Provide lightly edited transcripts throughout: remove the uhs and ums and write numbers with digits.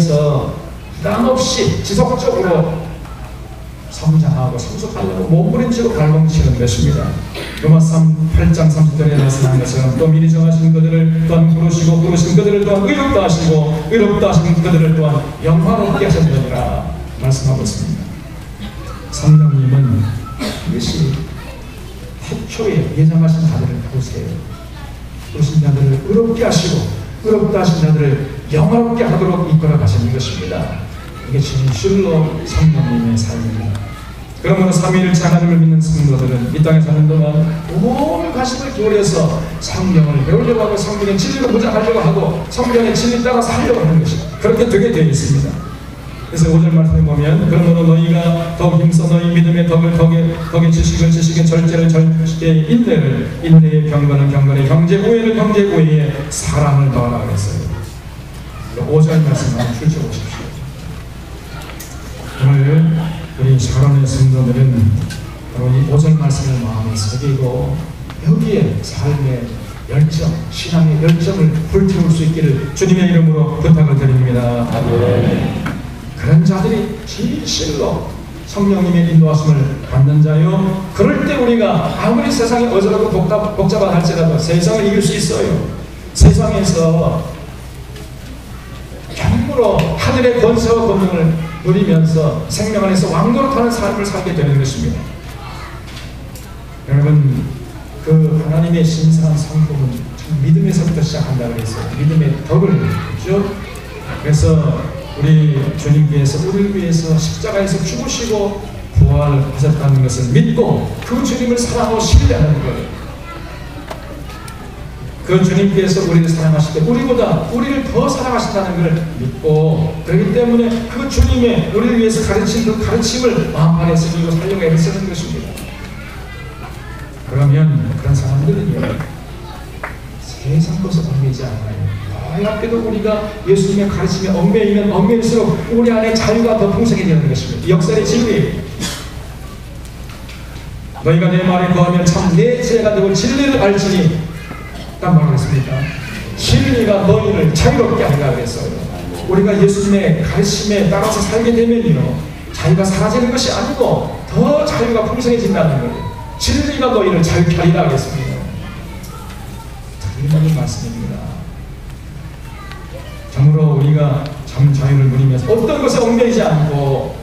통해서 부담 없이 지속적으로 성장하고 성숙하려고 몸부림치고 발버둥치는 것입니다. 로마 8장 30절에 말씀한 것처럼 또 미리 정하신 그들을 또한 부르시고 부르신 그들을 또한 의롭다 하시고 의롭다 하신 그들을 또한 영화롭게 하셨느니라 말씀하고 있습니다. 성령님은 이것이 태초에 예정하신 자들을 보세요. 부르신 자들을 의롭게 하시고 의롭다 하신 자들을 영화롭게 하도록 이끌어 가시는 것입니다. 이게 진실로 성령님의 삶입니다. 그러므로 삼위일체 하나님을 믿는 성도들은 이 땅에 사는 동안 온 가슴을 기울여서 성경을 배우려고 하고 성경의 진리를 보장하려고 하고 성경의 진리 따라 살려고 하는 것이 그렇게 되게 되어 있습니다. 그래서 5절 말씀에 보면 그러므로 너희가 더욱 힘써 너희 믿음의 덕의 지식의 절제를 절제의 인내의 경건은 경건의 경제 우애를 경제 우애의 사랑을 더하라 그랬어요. 5절 말씀 한번 펼쳐보십시오. 오늘 우리 샤론의 성도들은 바로 이 5절 말씀을 마음에 새기고 여기에 삶의 열정, 신앙의 열정을 불태울 수 있기를 주님의 이름으로 부탁을 드립니다. 그런 자들이 진실로 성령님의 인도하심을 받는 자요. 그럴 때 우리가 아무리 세상이 어지럽고 복잡한 할지라도 세상을 이길 수 있어요. 세상에서 참으로 하늘의 권세와 권능을 누리면서 생명 안에서 왕노릇하는 삶을 살게 되는 것입니다. 여러분, 그 하나님의 신성한 성품은 참 믿음에서부터 시작한다고 그랬어요. 믿음의 덕을 그렇죠? 그래서 우리 주님께서 우리를 위해서 십자가에서 죽으시고 부활하셨다는 것을 믿고 그 주님을 사랑하고 신뢰하는 거예요. 그 주님께서 우리를 사랑하실 때 우리보다 우리를 더 사랑하신다는 걸 믿고 그렇기 때문에 그 주님의 우리를 위해서 가르친 그 가르침을 마음 안에 새기고 살려고 애쓰는 것입니다. 그러면 그런 사람들은요 세상 것을 얽매이지 않아요. 놀랍게도 우리가 예수님의 가르침에 얽매이면 얽매일수록 우리 안에 자유가 더 풍성해지는 것입니다. 역설의 진리. 너희가 내 말에 거하면 참 내 제가 되고 진리를 알지니 딱 말하겠습니다. 진리가 너희를 자유롭게 하리라 그랬어요. 우리가 예수님의 가르침에 따라서 살게 되면요 자유가 사라지는 것이 아니고 더 자유가 풍성해진다는 거예요. 진리가 너희를 자유케 하리라 그랬습니다. 틀림없는 말씀입니다. 참으로 우리가 참 자유를 누리면서 어떤 것에 얽매이지 않고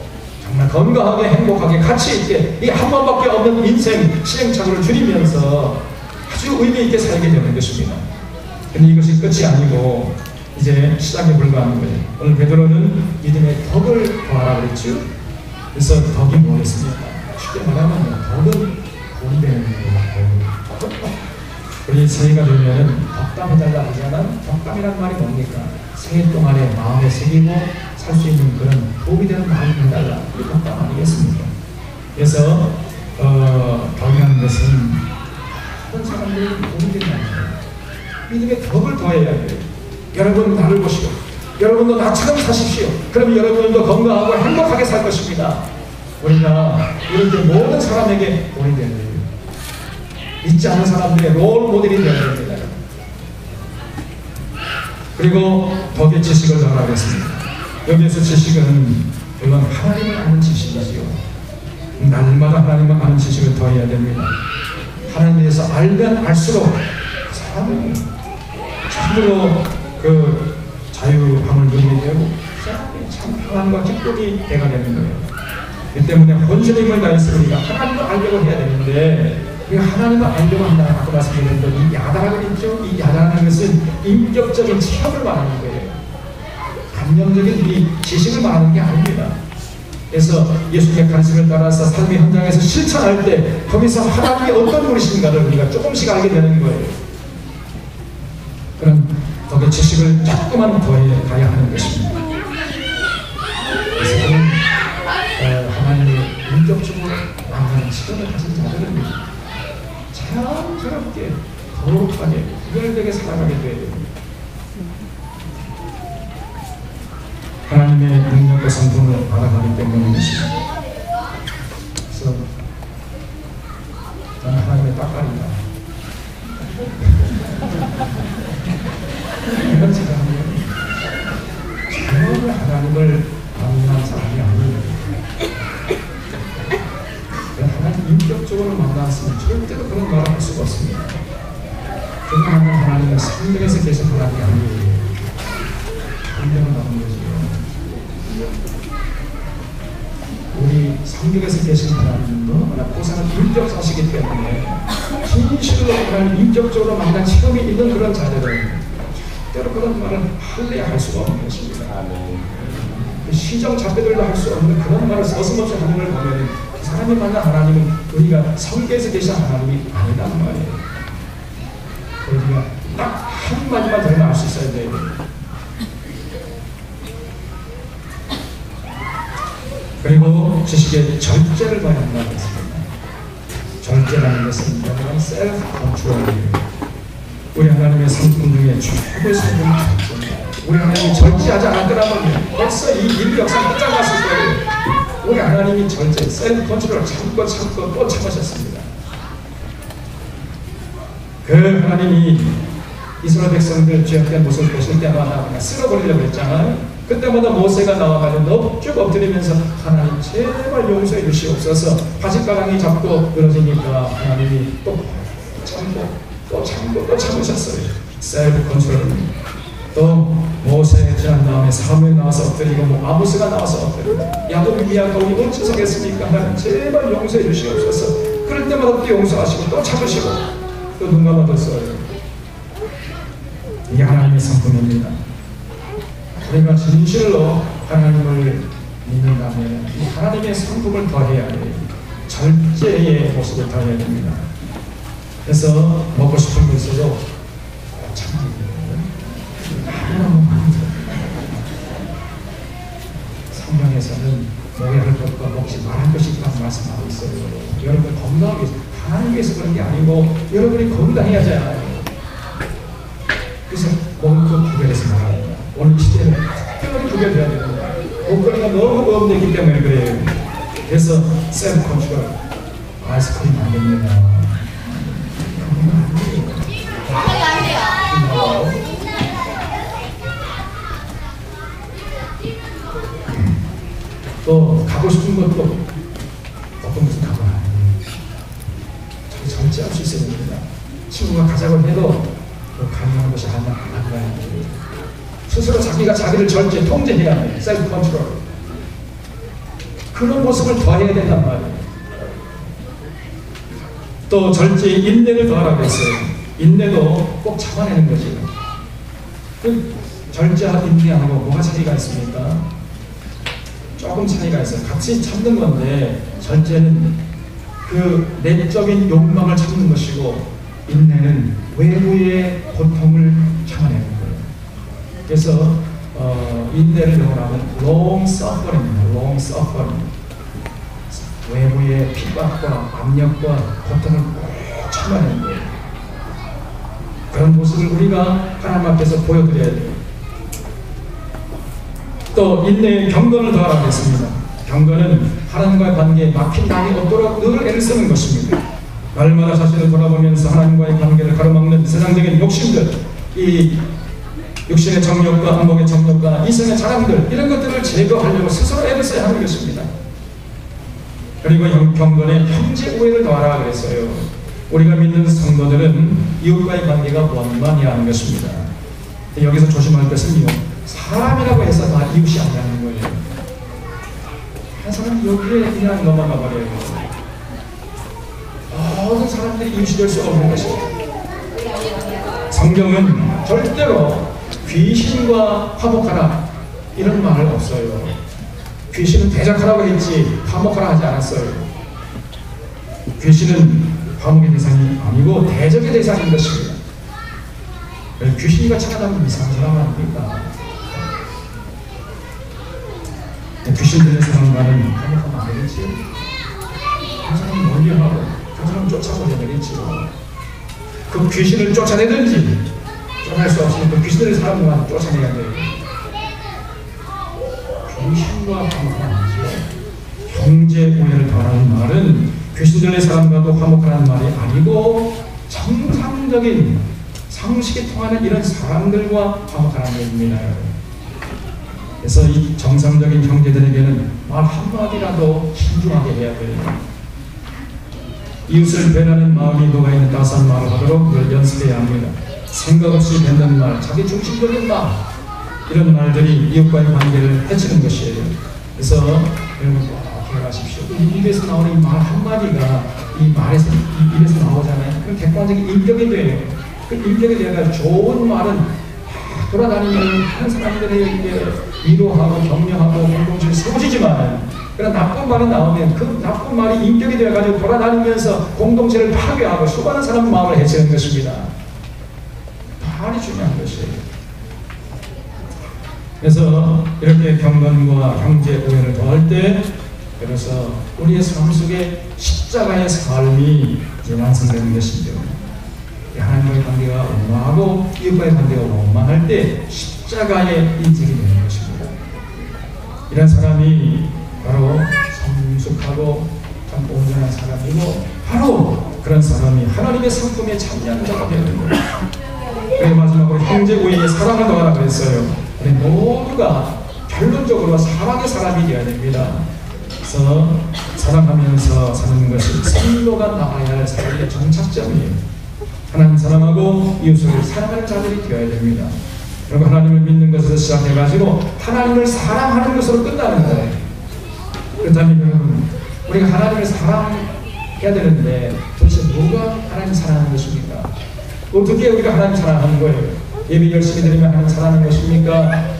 정말 건강하게 행복하게 가치 있게 이 한 번밖에 없는 인생 시행착오를 줄이면서 아주 의미 있게 살게 되는 것입니다. 근데 이것이 끝이 아니고 이제 시작에 불과한 거예요. 오늘 베드로는 믿음의 덕을 더하라 그랬죠. 그래서 덕이 뭐겠습니까? 쉽게 말하면 덕은 돈이 되는 거예요. 우리 새해가 되면 덕담해달라 하지만 덕담이란 말이 뭡니까? 새해 동안에 마음에 새기고 살 수 있는 그런 도움이 되는 마음을 해달라. 이게 덕담 아니겠습니까? 그래서 덕이라는 것은 어떤 사람들이 도움이 된다는 거예요. 믿음의 덕을 더해야 돼요. 여러분 나를 보시오. 여러분도 나처럼 사십시오. 그러면 여러분도 건강하고 행복하게 살 것입니다. 우리가 이렇게 모든 사람에게 도움이 되는 거예요. 믿지 않은 사람들의 롤 모델이 되어야 됩니다. 그리고 덕의 지식을 더하겠습니다. 여기에서 지식은 물론 하나님을 아는 지식이지요. 날마다 하나님을 아는 지식을 더해야 됩니다. 하나님에 대해서 알면 알수록 그 사람은 참으로 그 자유함을 누리게 되고 사람이 참 평안과 기쁨이 되가 되는 거예요. 이 때문에 혼신의 힘을 다해서 우리가 하나님을 알려고 해야 되는데 우리가 하나님을 알려고 한다고 아까 말씀드렸던 이 야다라고 있죠? 이 야다라는 것은 인격적인 체험을 말하는 거예요. 감정적인 이 지식을 말하는 게 아닙니다. 그래서 예수님의 가르침을 따라서 삶의 현장에서 실천할 때 거기서 하나님이 어떤 분이신가를 우리가 조금씩 알게 되는 거예요. 그런 덕의 지식을 조금만 더해 가야 하는 것입니다. 그래서 하나님의 인격적으로 만나는 시간을 가진 자들은 자연스럽게 거룩하게 구별되게 살아가게 되어야 됩니다. 하나님의 능력과 성품을 알아가기 때문입니다. 그래서 저는 하나님의 따까리다. 이런 생각하면 하나님을 만난 사람이 아니에요. 하나님 인격적으로 만났으면 절대로 그런 말을 할 수가 없습니다. 그가 만난 하나님은 성경에서 계신 하나님이 아니에요. 성경을 나눈 거죠. 우리 성경에서 계신 하나님은 너무나 고상한 인격자시기 때문에 진실로 하나님 인격적으로 만난 체험이 있는 그런 자들은 때로 그런 말을 할래야 할 수가 없는 것입니다. 시정 잡배들도 할 수 없는 그런 말을 서슴없이 하는 걸 보면 그 사람이 만난 하나님은 우리가 성경에서 계신 하나님이 아니란 말이에요. 우리가 딱 한마디만 들으면 알 수 있어야 돼요. 그리고 지식의 절제를 봐야 한다고 했습니다. 절제라는 것은 영원한 셀프 컨트롤이에요. 우리 하나님의 성품 중에 최고의 성품은 절제입니다. 우리 하나님이 절제하지 않았더라면 벌써 이 인류 역사가 끝장났을 거예요. 우리 하나님이 절제, 셀프 컨트롤을 참고 또 참으셨습니다. 그 하나님이 이스라엘 백성들 죄악된 모습을 보실 때마다 그냥 쓸어버리려고 했잖아요. 그때마다 모세가 나와가지고 넙죽 엎드리면서 하나님 제발 용서해 주시옵소서. 바짓가랑이 잡고 늘어지니까 하나님이 또 참으셨어요. 셀프 컨트롤입니다. 또 모세 지난 다음에 사무엘 나와서 엎드리고 아모스가 나와서 엎드리고 야곱이야가 우리 어찌서겠습니까? 하나님 제발 용서해 주시옵소서. 그럴 때마다 또 용서하시고 또 참으시고 또 눈 감아뒀어요. 이게 하나님의 성품입니다. 우리가 진실로 하나님을 믿는다면 이 하나님의 성품을 더해야 해요. 절제의 모습을 더해야 됩니다. 그래서 먹고 싶은 거 있어도 참기. 성경에서는 먹여야 할 것과 먹지 말할 것이 있다는 말씀하고 있어요. 여러분 건강하기 위해서, 하나님 위해서 그런 게 아니고 여러분이 건강해야지 않아요. 그래서 먹을 것 구별해서 나가야 됩니다. 오늘 시대는 특별히 구별해야 됩니다. 먹거리가 너무 없기 때문에 그래요. 그래서 셀프 컨트롤, 아이스크림 안 됩니다. 또 가고 싶은 것도 어떤 것은 가고 절제할 수 있어야 됩니다. 친구가 가자고 해도 가능한 것이 안 가야 됩니다. 스스로 자기가 자기를 절제, 통제해야 돼요. 셀프 컨트롤. 그런 모습을 더해야 된단 말이에요. 또 절제에 인내를 더하라고 했어요. 인내도 꼭 참아내는 거죠. 그 절제하고 인내하고 뭐가 차이가 있습니까? 조금 차이가 있어요. 같이 참는 건데 절제는 그 내적인 욕망을 참는 것이고 인내는 외부의 고통을 참아내는 거예요. 그래서 인내를 영어로 하면 long suffering입니다. long suffering. 외부의 핍박과 압력과 고통을 꼭 참아내는 거예요. 그런 모습을 우리가 하나님 앞에서 보여드려야 돼요. 또 인내의 경건을 더하라고 했습니다. 경건은 하나님과의 관계에 막힌 난이 없도록 늘 애를 쓰는 것입니다. 날마다 자신을 돌아보면서 하나님과의 관계를 가로막는 세상적인 욕심들, 이 육신의 정욕과 안목의 정욕과 이성의 자랑들, 이런 것들을 제거하려고 스스로 애를 써야 하는 것입니다. 그리고 경건에 형제 우애를 더하라 그랬어요. 우리가 믿는 성도들은 이웃과의 관계가 원만해야 하는 것입니다. 여기서 조심할 것은요, 사람이라고 해서 다 이웃이 아니라는 거예요. 한 사람이 여기에 그냥 넘어가 버려요. 모든 사람들이 이웃이 될 수 없는 것입니다. 성경은 절대로 귀신과 화목하라 이런 말은 없어요. 귀신은 대적하라고 했지 화목하라 하지 않았어요. 귀신은 화목의 대상이 아니고 대적의 대상인 것입니다. 귀신과 찾아다니는 이상한 사람 아닙니까? 귀신 들린 사람과는 화목하면 안 되겠지. 그 사람 멀리하고 그 사람 쫓아보려 되겠지요. 그 귀신을 쫓아내든지 쫓아낼 수 없으면 그 귀신 들린 사람만 쫓아내야 돼요. 귀신과 화목하면 안 되죠. 형제 우애를 더하라는 말은 귀신 들린 사람과도 화목하라는 말이 아니고 정상적인 상식이 통하는 이런 사람들과 화목하라는 얘기입니다. 그래서 이 정상적인 형제들에게는 말 한마디라도 신중하게 해야 돼요. 이웃을 배려하는 마음이 녹아있는 따스한 말을 하도록 그걸 연습해야 합니다. 생각 없이 뱉는 말, 자기 중심적인 말, 이런 말들이 이웃과의 관계를 해치는 것이에요. 그래서 여러분 꼭 기억하십시오. 이 입에서 나오는 이 말 한마디가 이 말에서 입에서 나오잖아요. 그럼 객관적인 인격이 돼요. 그 인격이 되어가지고 좋은 말은 돌아다니면 한 사람들에게 위로하고 격려하고 공동체를 세워지지만, 그런 나쁜 말이 나오면 그 나쁜 말이 인격이 되어가지고 돌아다니면서 공동체를 파괴하고 수많은 사람 마음을 해치는 것입니다. 말이 중요한 것이에요. 그래서 이렇게 경건과 형제 우애를 더할 때, 그래서 우리의 삶 속에 십자가의 삶이 이제 완성되는 것이죠. 하나님과의 관계가 원망하고 이웃과의 관계가 원망할 때 십자가의 인생이 되는 것입니다. 이런 사람이 바로 성숙하고 참 온전한 사람이고, 바로 그런 사람이 하나님의 성품에 참여하는 자가 되는 거예요. 그리고 마지막으로 형제 우애의 사랑을 더하라 그랬어요. 모두가 결론적으로 사랑의 사람이 되어야 됩니다. 그래서 사랑하면서 사는 것이 선로가 나가야 할 사람의 정착점이에요. 하나님 사랑하고 이웃을 사랑하는 자들이 되어야 됩니다. 그리고 하나님을 믿는 것에서 시작해가지고 하나님을 사랑하는 것으로 끝나는 거예요. 그렇다면 여러분, 우리가 하나님을 사랑해야 되는데 도대체 뭐가 하나님 사랑하는 것입니까? 어떻게 우리가 하나님 사랑하는 거예요? 예배 열심히 드리면 하나님 사랑하는 것입니까?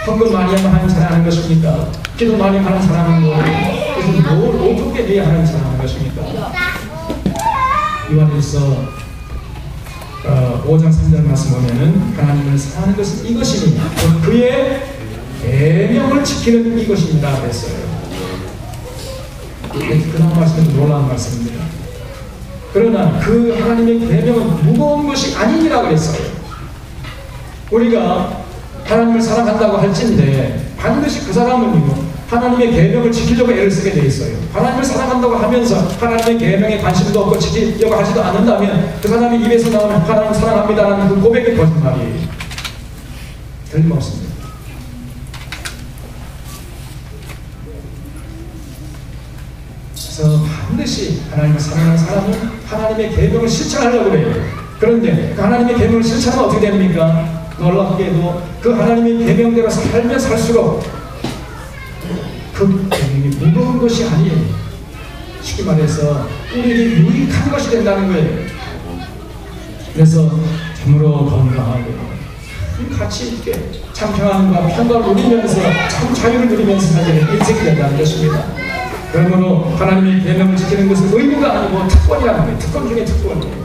헌금 많이 하면 하나님 사랑하는 것입니까? 기도 많이 하면 하나님 사랑하는 거예요? 그래서 뭘 어떻게 해야 하나님 사랑하는 것입니까? 요한일서 5장 3절 말씀 보면은 하나님을 사랑하는 것은 이것이니 그의 계명을 지키는 이것입니다 그랬어요. 그 다음 말씀은 놀라운 말씀입니다. 그러나 그 하나님의 계명은 무거운 것이 아니니라 그랬어요. 우리가 하나님을 사랑한다고 할진데 반드시 그 사람은요 하나님의 계명을 지키려고 애를 쓰게 돼 있어요. 하나님을 사랑한다고 하면서 하나님의 계명에 관심도 없고 지키려고 하지도 않는다면 그 사람이 입에서 나오는 하나님 사랑합니다라는 그 고백이 거짓말이에요. 틀림없습니다. 그래서 반드시 하나님을 사랑하는 사람은 하나님의 계명을 실천하려고 해요. 그런데 그 하나님의 계명을 실천하면 어떻게 됩니까? 놀랍게도 그 하나님의 계명대로 살면 살수록 그 계명이 무거운 것이 아니에요. 쉽게 말해서 우리에게 유익한 것이 된다는 거예요. 그래서 참으로 건강하고 같이 이렇게 참 평안과 평강을 누리면서 참 자유를 누리면서 살게 인생이 된다는 것입니다. 그러므로 하나님의 계명을 지키는 것은 의무가 아니고 특권이라는 거예요. 특권 중에 특권이에요.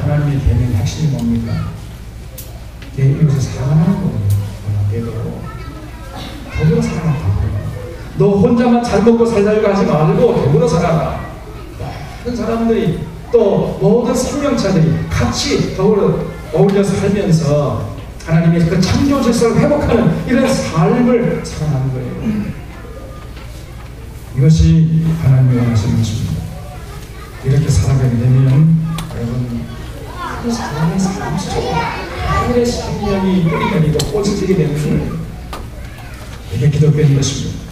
하나님의 계명의 핵심이 뭡니까? 내 이웃을 사랑하는 거예요. 더불어 살아라. 너 혼자만 잘 먹고 살자고 하지 말고 더불어 살아라. 다른 사람들이 또 모든 생명체들이 같이 더불어 어울려서 살면서 하나님의 그 창조 질서를 회복하는 이런 삶을 살아가는 거예요. 이것이 하나님이 원하시는 것입니다. 이렇게 살아가게 되면 여러분 그 사람의 삶 속에 하늘의 생명이 뿌리내리고 꽃을 지게 되는 거예요. 이게 기독교인 것입니다.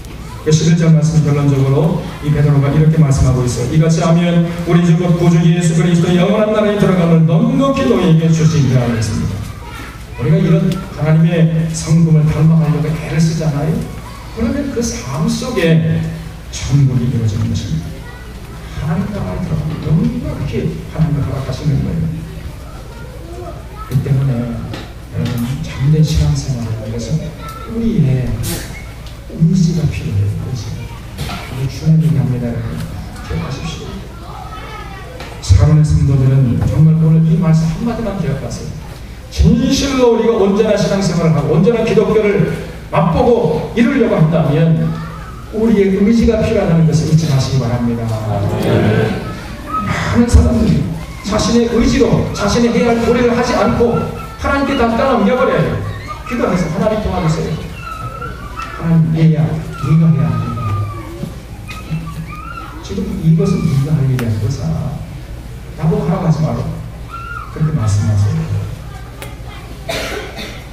그 11절 말씀 결론적으로 이 베드로가 이렇게 말씀하고 있어요. 이같이 하면 우리 주 곧 구주 예수 그리스도 영원한 나라에 들어감을 넉넉히 너희에게 주시리라 했습니다. 우리가 이런 하나님의 성품을 닮아가려고 애를 쓰잖아요. 그러면 그 삶 속에 천국이 이루어지는 것입니다. 하나님 나라에 들어가면 넉넉히 하나님을 허락하시는 거예요. 그 때문에 여러분 참된 신앙생활을 하는 것은 우리의 의지가 필요해요. 우리 주님 얘기합니다. 기억하십시오. 사랑하는 성도들은 정말 오늘 이 말씀 한마디만 기억하세요. 진실로 우리가 온전한 신앙생활을 하고 온전한 기독교를 맛보고 이루려고 한다면 우리의 의지가 필요하다는 것을 잊지 마시기 바랍니다. 많은 사람들이 자신의 의지로 자신이 해야 할 도리를 하지 않고 하나님께 다 떠넘겨버려요. 기도해서 하나님 도와주세요. 하나님 얘야 네가 해야 합니다. 지금 이것은 네가 할 일이 아니고서 나보고 하라고 하지 마라. 그렇게 말씀하세요.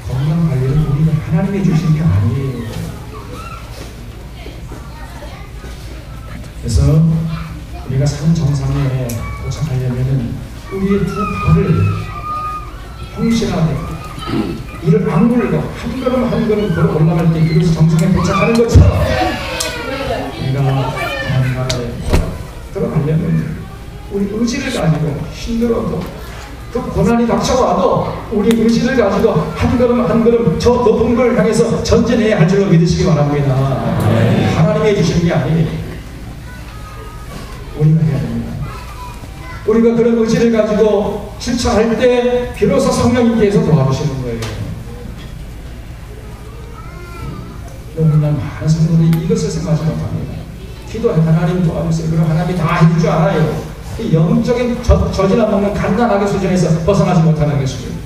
건강관리를 우리가 하나님이 주신 게 아니에요. 그래서 우리가 산 정상에 도착하려면은 우리의 두 발을 성실하게 이를 악물고 한 걸음 한 걸음 걸어 올라갈 때 그리고 정상에 도착하는 것처럼 우리가 하나님 나라에 들어가려면 우리 의지를 가지고 힘들어도 그 고난이 닥쳐와도 우리 의지를 가지고 한 걸음 한 걸음 저 높은 걸 향해서 전진해야 할 줄로 믿으시기 바랍니다. 하나님이 해주시는 게 아니에요. 우리가 해야 됩니다. 우리가 그런 의지를 가지고 실천할 때 비로소 성령님께서 도와주시는 거예요. 너무나 많은 성도들이 이것을 생각하지 못합니다. 기도해 하나님 도와주세요. 그럼 하나님이 다 해줄 줄 알아요. 이 영적인 저지나 먹는 간단하게 수준에서 벗어나지 못하는 것입니다.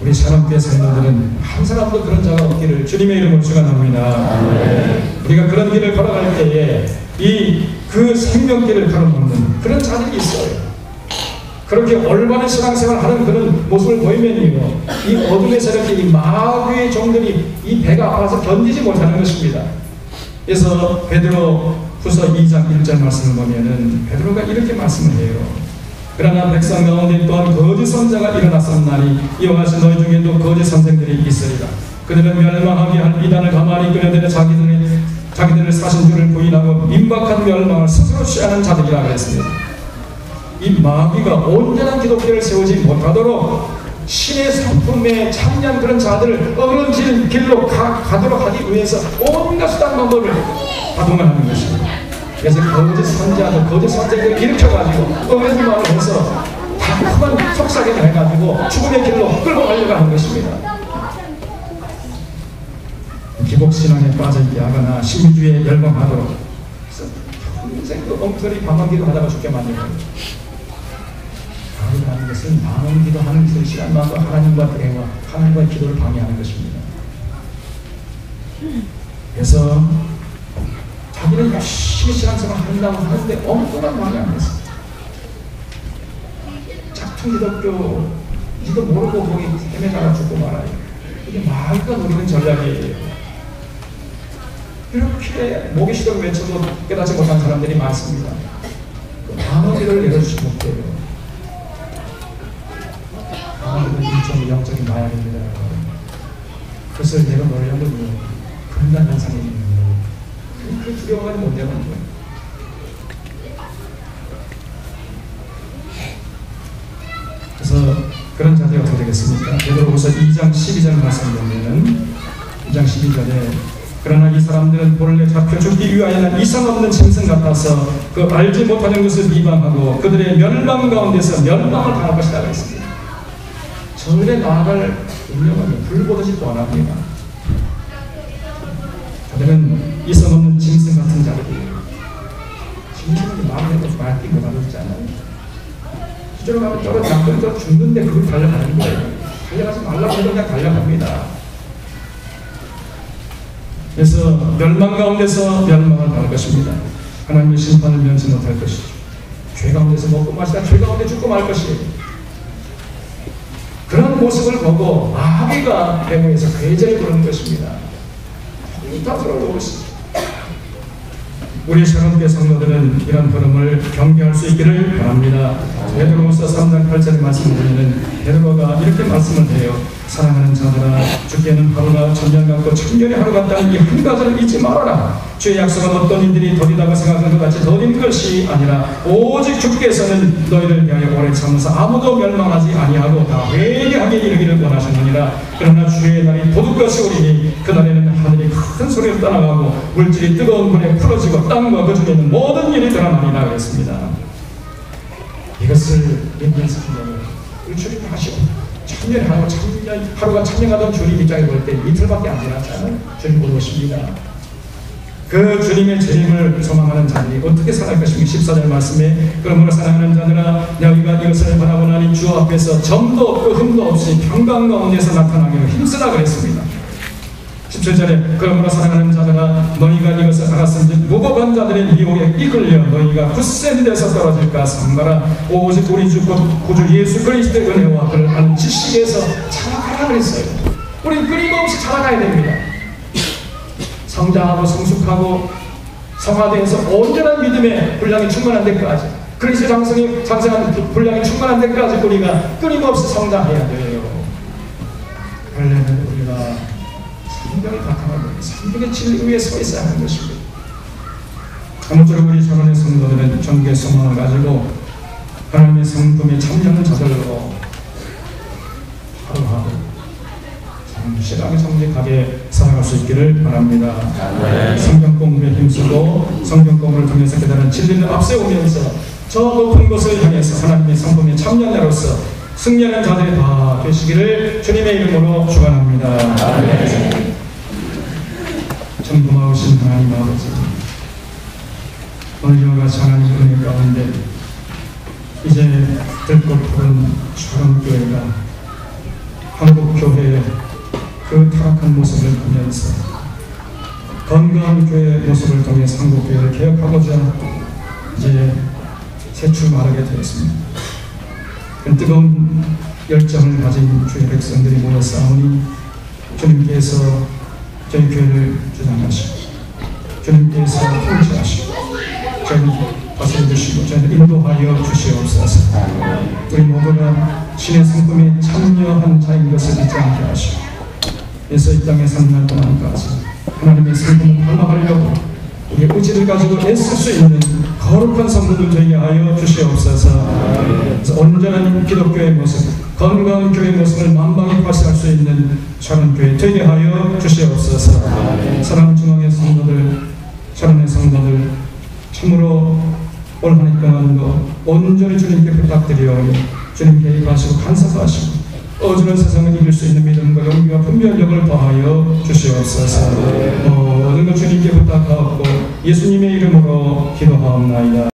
우리 사람의 성도들은 한 사람도 그런 자가 없기를 주님의 이름으로 축원합니다. 우리가 그런 길을 걸어갈 때에 그 생명길을 걸어놓는 그런 자들이 있어요. 그렇게 올바른 신앙생활 하는 그런 모습을 보이면요, 이 어둠에서 이렇게 이 마귀의 종들이 이 배가 아파서 견디지 못하는 것입니다. 그래서 베드로 후서 2장 1절 말씀을 보면은 베드로가 이렇게 말씀을 해요. 그러나 백성 가운데 또한 거짓 선자가 일어났었나니 이와 같이 너희 중에도 거짓 선생들이 있으리라. 그들은 멸망하게 할 이단을 가만히 끌어들여 자기들의 사신주를 부인하고 임박한 멸망을 스스로 취하는 자들이라 그랬습니다. 이 마귀가 온전한 기독교를 세우지 못하도록 신의 상품에 참여한 그런 자들을 어그러진 길로 가도록 하기 위해서 온갖 수단 방법을 가동을 하는 것입니다. 그래서 거짓 선자도 거짓 선생들을 일으켜가지고 어그러진 말을 해서 달콤한 속삭임을 해가지고 죽음의 길로 끌고 가려고 하는 것입니다. 기복신앙에 빠져있거나 신주에 멸망하도록 평생 그 엉터리 방황기도 하다가 죽게 만드는 거예요. 하는 것은 방언기도 하는 그 시간마다 하나님과 대화, 하나님과의 기도를 방해하는 것입니다. 그래서 자기는 열심히 신앙생활 한다고 하는데 엉뚱한 방해하는 것입니다. 작품 기독교지도 모르고 거기 헤매다가 죽고 말아요. 이게 마귀가 노리는 전략이에요. 이렇게 모기시도를 외쳐도 깨닫지 못한 사람들이 많습니다. 그 방언기도를 내려주지 못해요. 일종의 영적인 마약입니다. 그것을 내가 놓으려면 금단 현상이 있는 거예요. 그 두려움을 못 내는 거예요. 그래서 그런 자들이 어떻게 되겠습니까? 베드로후서 2장 12절 말씀 보면은 2장 12절에 그러나 이 사람들은 본래 잡혀 죽기 위하여는 이상 없는 짐승 같아서 그 알지 못하는 것을 비방하고 그들의 멸망 가운데서 멸망을 당할 것이다 했습니다. 절에 나아갈 운명은 불보듯이 뻔합니다. 그들은 이성 없는 짐승 같은 자들이에요. 짐승은 마음에도 말기 못하지 않아요. 기저로 가면 떨어져 죽는데 그걸 달려가는 거예요. 달려가지 말라고 해도 그냥 달려갑니다. 그래서 멸망 가운데서 멸망을 당할 것입니다. 하나님의 심판을 면치 못할 것이죠. 죄 가운데서 먹고 마시다 죄 가운데 죽고 말 것이에요. 그런 모습을 보고 마귀가 배후에서 괴제를 부르는 것입니다. 다 들어오고 있습니다. 우리 새롭게 성도들은 이런 흐름을 경계할 수 있기를 바랍니다. 베드로후서 3장 8절의 말씀을 보면 베드로가 이렇게 말씀을 해요. 사랑하는 자들아, 주께는 하루가 천년 같고 천년의 하루 같다는 이 한 가지를 잊지 말아라. 주의 약속은 어떤 이들이 더디다고 생각하는 것 같이 더딘 것이 아니라 오직 주께서는 너희를 위하여 오래 참으사 아무도 멸망하지 아니하고 다 회개하게 이르기를 원하시느니라. 그러나 주의 날이 도둑같이 오리니 그날에는 하늘이 큰 소리로 떠나가고 물질이 뜨거운 물에 풀어지고 땅과 그 중에 있는 모든 일이 드러나리라 그랬습니다. 이것을 믿는 성도는 주님 하시고 천년이 하루가 천년하던 주님 입장에 볼 때 이틀밖에 안 지났잖아요. 주님 곧 오십니다. 그 주님의 재림을 소망하는 자들이 어떻게 살아갈 것인가. 14절 말씀에 그러므로 사랑하는 자들아, 너희가 이것을 바라보나니 주 앞에서 점도 없고 흠도 없이 평강 가운데서 나타나기를 힘쓰라 그랬습니다. 17절에 그러므로 사랑하는 자들아, 너희가 이것을 알았은즉 무법한 자들의 미혹에 이끌려 너희가 굳센 데서 떨어질까 삼가라. 오직 우리 주 구주 예수 그리스도의 은혜와 그를 아는 지식에서 자라가라 그랬어요. 우리는 끊임없이 자라가야 됩니다. 성장하고 성숙하고 성화되어서 온전한 믿음의 분량이 충만한 데까지, 그리스도 장성한 분량이 충만한 데까지 우리가 끊임없이 성장해야 돼요. 그러려면 우리가 성경을 바탕하고 성경의 진리 위에 서 있어야 하는 것입니다. 아무쪼록 우리 전원의 성도들은 정죄 소망을 가지고 하나님의 성품에 참여하는 자들로 하루하루 성실하게 정직하게 살아갈 수 있기를 바랍니다. 성경 공부에 힘쓰고 성경 공부를 통해서 깨달은 진리를 앞세우면서 저 높은 곳을 향해서 하나님의 성품에 참여한 자로서 승리하는 자들이 다 되시기를 주님의 이름으로 축원합니다. 참 고마우신 하나님 아버지, 오늘 이와 같이 하나님 은혜 가운데 이제 들꽃 푸른 초롱교회가 한국교회의 그 타락한 모습을 보면서 건강한 교회의 모습을 통해서 한국교회를 개혁하고자 이제 새 출발하게 되었습니다. 뜨거운 열정을 가진 주의 백성들이 모여 싸우니 주님께서 저희 교회를 주장하시고 주님께서 통치하시고 저희를 다스려주시고 저희를 인도하여 주시옵소서. 우리 모두가 신의 성품에 참여한 자인 것을 잊지 않게 하시고 그래서 이 땅에 산날 동안까지 하나님의 성품을 닮아가려고 우리의 의지를 가지고 애쓸 수 있는 거룩한 성도들 되게 하여 주시옵소서. 온전한 기독교의 모습, 건강한 교회의 모습을 만방에 발휘할 수 있는 저런 교회 되게 하여 주시옵소서. 사랑하는 중앙의 성도들, 저런의 성도들, 참으로 올 한 해 동안도 온전히 주님께 부탁드리오니 주님께 입하시고 간섭하시고 어두운 세상을 이길 수 있는 믿음과 용기와 분별력을 더하여 주시옵소서. 모든 것 주님께 부탁하옵고 예수님의 이름으로 기도하옵나이다.